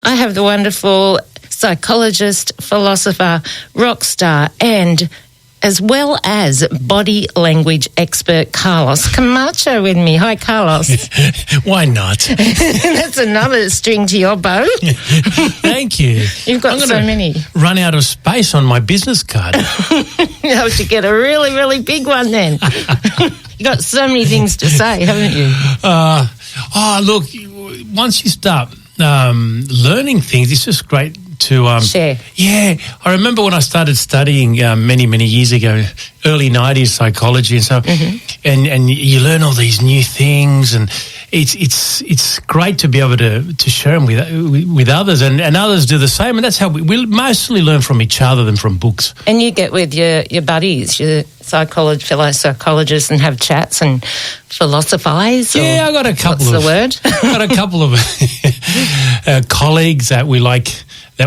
I have the wonderful psychologist, philosopher, rock star, and as well as body language expert Carlos Camacho with me. Hi, Carlos. Why not? That's another string to your bow. Thank you. You've got so many. Run out of space on my business card. You have to get a really, really big one then. You've got so many things to say, haven't you? Look, once you start learning things, it's just great to share. Yeah, I remember when I started studying many, many years ago, early 90s psychology and stuff, and you learn all these new things, and it's great to be able to share them with others, and others do the same, and that's how we mostly learn from each other than from books. And you get with your buddies, your fellow psychologists, and have chats and philosophize. Yeah, I got a couple what's the word? I got a couple of colleagues that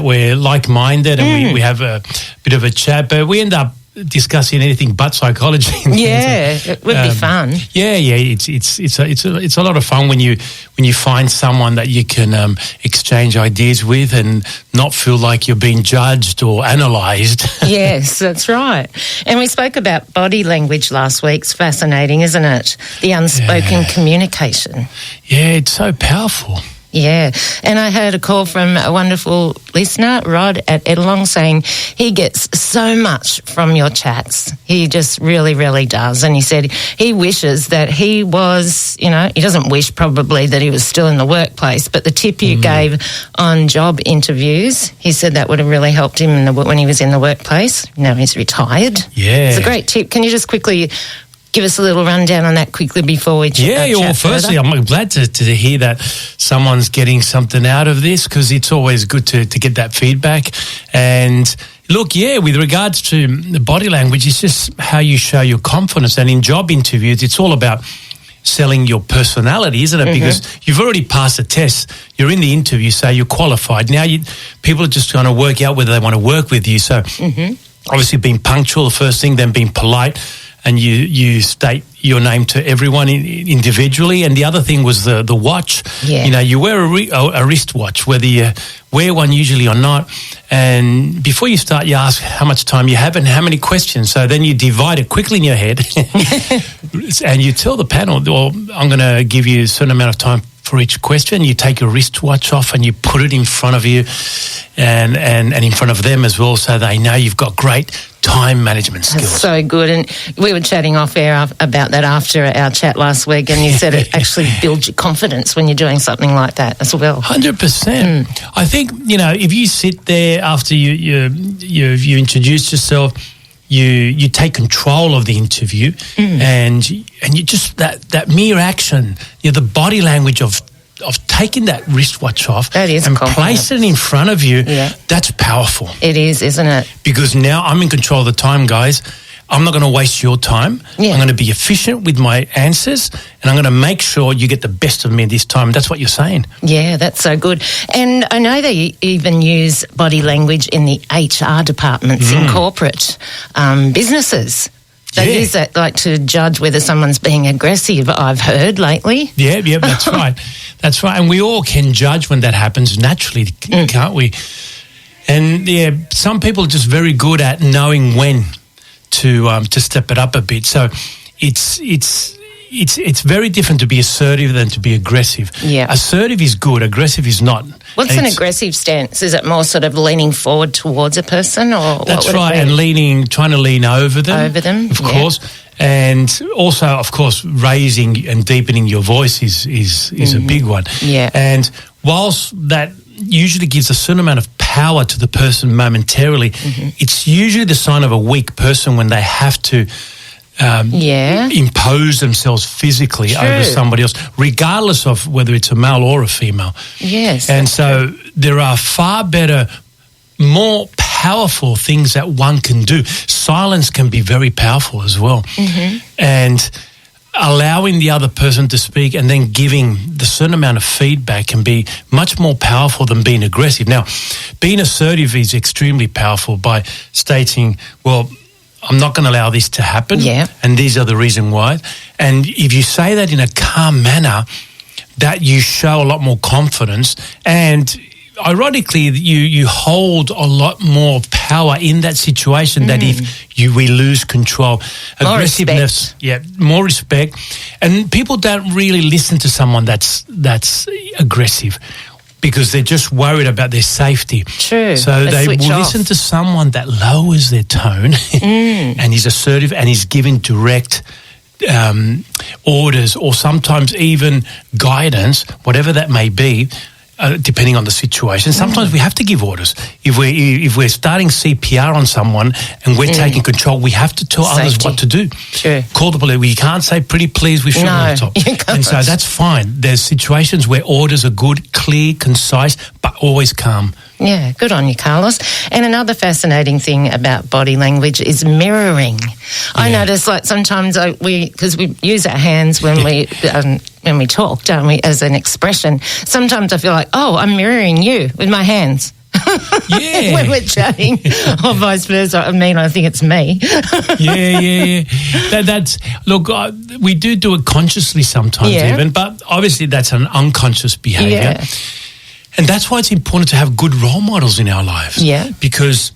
we're like-minded, and we have a bit of a chat, but we end up discussing anything but psychology. Yeah, it would be fun. Yeah, it's a lot of fun when you find someone that you can exchange ideas with and not feel like you're being judged or analysed. Yes, that's right. And we spoke about body language last week. It's fascinating, isn't it? The unspoken communication. Yeah, it's so powerful. Yeah, and I heard a call from a wonderful listener, Rod at Edelong, saying he gets so much from your chats. He just really, really does. And he said he wishes that he was, he doesn't wish probably that he was still in the workplace, but the tip you gave on job interviews, he said that would have really helped him when he was in the workplace. Now he's retired. Yeah. It's a great tip. Can you just quickly give us a little rundown on that quickly before we chat well, firstly, further? I'm glad to hear that someone's getting something out of this, because it's always good to get that feedback. And look, with regards to the body language, it's just how you show your confidence. And in job interviews, it's all about selling your personality, isn't it? Because you've already passed a test. You're in the interview, so you're qualified. Now people are just trying to work out whether they want to work with you. So obviously being punctual, the first thing, then being polite, and you state your name to everyone individually. And the other thing was the watch. Yeah. You wear a wristwatch, whether you wear one usually or not. And before you start, you ask how much time you have and how many questions. So then you divide it quickly in your head and you tell the panel, well, I'm going to give you a certain amount of time for each question. You take your wristwatch off and you put it in front of you and in front of them as well, so they know you've got great time management skills. That's so good. And we were chatting off air about that after our chat last week, and you said it actually builds your confidence when you're doing something like that as well. 100%. I think, if you sit there after you introduced yourself, you take control of the interview, and you just that mere action, the body language of taking that wristwatch off and placing it in front of you, that's powerful. It is, isn't it? Because now I'm in control of the time, guys. I'm not going to waste your time. Yeah. I'm going to be efficient with my answers, and I'm going to make sure you get the best of me this time. That's what you're saying. Yeah, that's so good. And I know they even use body language in the HR departments in corporate businesses. They use that to judge whether someone's being aggressive, I've heard lately. Yeah, that's right. That's right. And we all can judge when that happens naturally, can't we? And some people are just very good at knowing when to step it up a bit. So it's very different to be assertive than to be aggressive. Yeah. Assertive is good, aggressive is not. What's an aggressive stance? Is it more sort of leaning forward towards a person, or that's right, and trying to lean over them. Of course. And also, of course, raising and deepening your voice is a big one. Yeah. And whilst that usually gives a certain amount of power to the person momentarily, it's usually the sign of a weak person when they have to impose themselves physically over somebody else, regardless of whether it's a male or a female. Yes. And so there are far better, more powerful things that one can do. Silence can be very powerful as well. And allowing the other person to speak and then giving the certain amount of feedback can be much more powerful than being aggressive. Now, being assertive is extremely powerful by stating, well, I'm not going to allow this to happen, and these are the reason why. And if you say that in a calm manner, that you show a lot more confidence, and ironically, you hold a lot more power in that situation than if we lose control. More Aggressiveness, more respect. And people don't really listen to someone that's aggressive because they're just worried about their safety. True. So they will listen to someone that lowers their tone and is assertive and is giving direct orders, or sometimes even guidance, whatever that may be, depending on the situation. Sometimes we have to give orders. If we're starting CPR on someone and we're taking control, we have to tell others what to do. Sure. Call the police. We can't say pretty please, we shoot on the top. And so that's fine. There's situations where orders are good, clear, concise, but always calm. Yeah, good on you, Carlos. And another fascinating thing about body language is mirroring. I notice, like, sometimes because we use our hands when we talk, don't we, as an expression. Sometimes I feel like, oh, I'm mirroring you with my hands. Yeah. When we're chatting, or vice versa. I mean, I think it's me. Look, we do it consciously sometimes even, but obviously that's an unconscious behaviour. Yeah. And that's why it's important to have good role models in our lives. Yeah. Because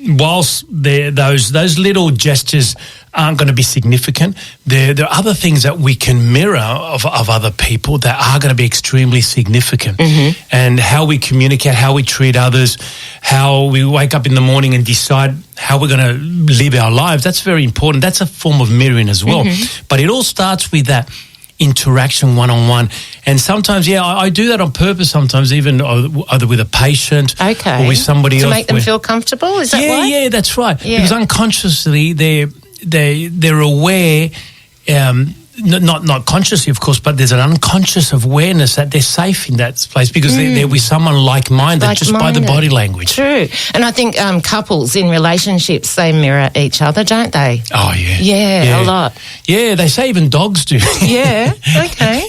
whilst those little gestures aren't going to be significant, there are other things that we can mirror of other people that are going to be extremely significant. And how we communicate, how we treat others, how we wake up in the morning and decide how we're going to live our lives, that's very important. That's a form of mirroring as well. But it all starts with that interaction one-on-one. And sometimes, I do that on purpose sometimes, even either with a patient or with somebody else. To make them feel comfortable, is that why? Yeah, that's right. Yeah. Because unconsciously they're aware, not consciously, of course, but there's an unconscious awareness that they're safe in that place because they're with someone like-minded just by the body language. True. And I think couples in relationships, they mirror each other, don't they? Oh, yeah. Yeah, a lot. Yeah, they say even dogs do. Yeah, okay.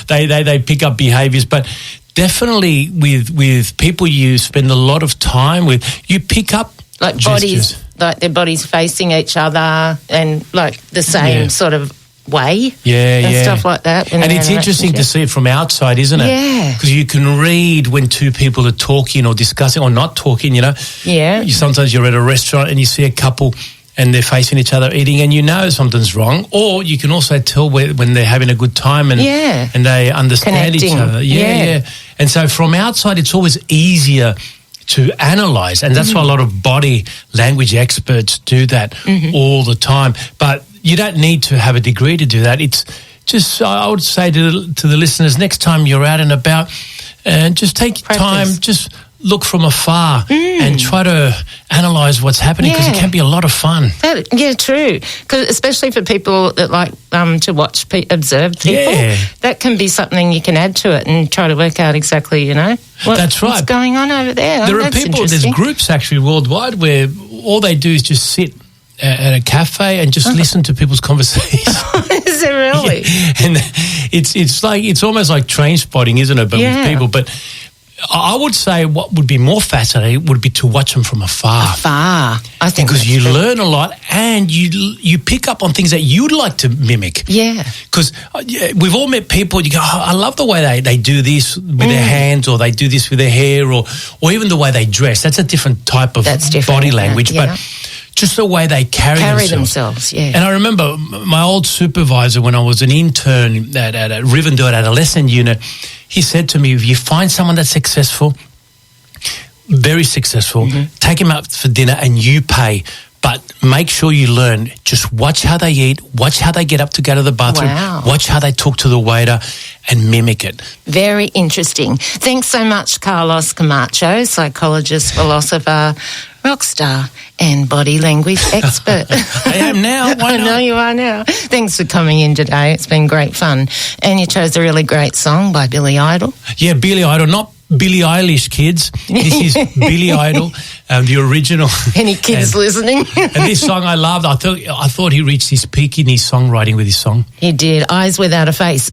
They pick up behaviours, but definitely with people you spend a lot of time with, you pick up like gestures. Bodies, like their bodies facing each other and like the same sort of way and stuff like that. And it's interesting to see it from outside, isn't it? Yeah. Because you can read when two people are talking or discussing or not talking, Yeah. Sometimes you're at a restaurant and you see a couple and they're facing each other eating and you know something's wrong. Or you can also tell when they're having a good time and they understand each other. Yeah. And so from outside it's always easier to analyse, and that's why a lot of body language experts do that all the time. But you don't need to have a degree to do that. It's just, I would say to the listeners, next time you're out and about, just take time, just look from afar and try to analyse what's happening because it can be a lot of fun. True. 'Cause especially for people that like to watch, observe people. Yeah. That can be something you can add to it and try to work out exactly, that's right. What's going on over there. There are people, there's groups actually worldwide where all they do is just sit at a cafe and just listen to people's conversations. Is it really? Yeah. And it's almost like train spotting, isn't it? But with people. But I would say what would be more fascinating would be to watch them from afar. I think because you learn a lot and you pick up on things that you'd like to mimic. Yeah. Because we've all met people, you go, I love the way they do this with their hands, or they do this with their hair, or even the way they dress. That's a different type of body language. But just the way they carry themselves. Yeah. And I remember my old supervisor when I was an intern at Rivendell Adolescent Unit, he said to me, if you find someone that's successful, very successful, take him out for dinner and you pay. But make sure you learn, just watch how they eat, watch how they get up to go to the bathroom, watch how they talk to the waiter and mimic it. Very interesting. Thanks so much, Carlos Camacho, psychologist, philosopher, rock star and body language expert. I am now. Why not? I know you are now. Thanks for coming in today. It's been great fun. And you chose a really great song by Billy Idol. Yeah, Billy Idol, not Billie Eilish, kids. This is Billy Idol, the original. Any kids listening? And this song I loved. I thought he reached his peak in his songwriting with his song. He did. Eyes Without a Face.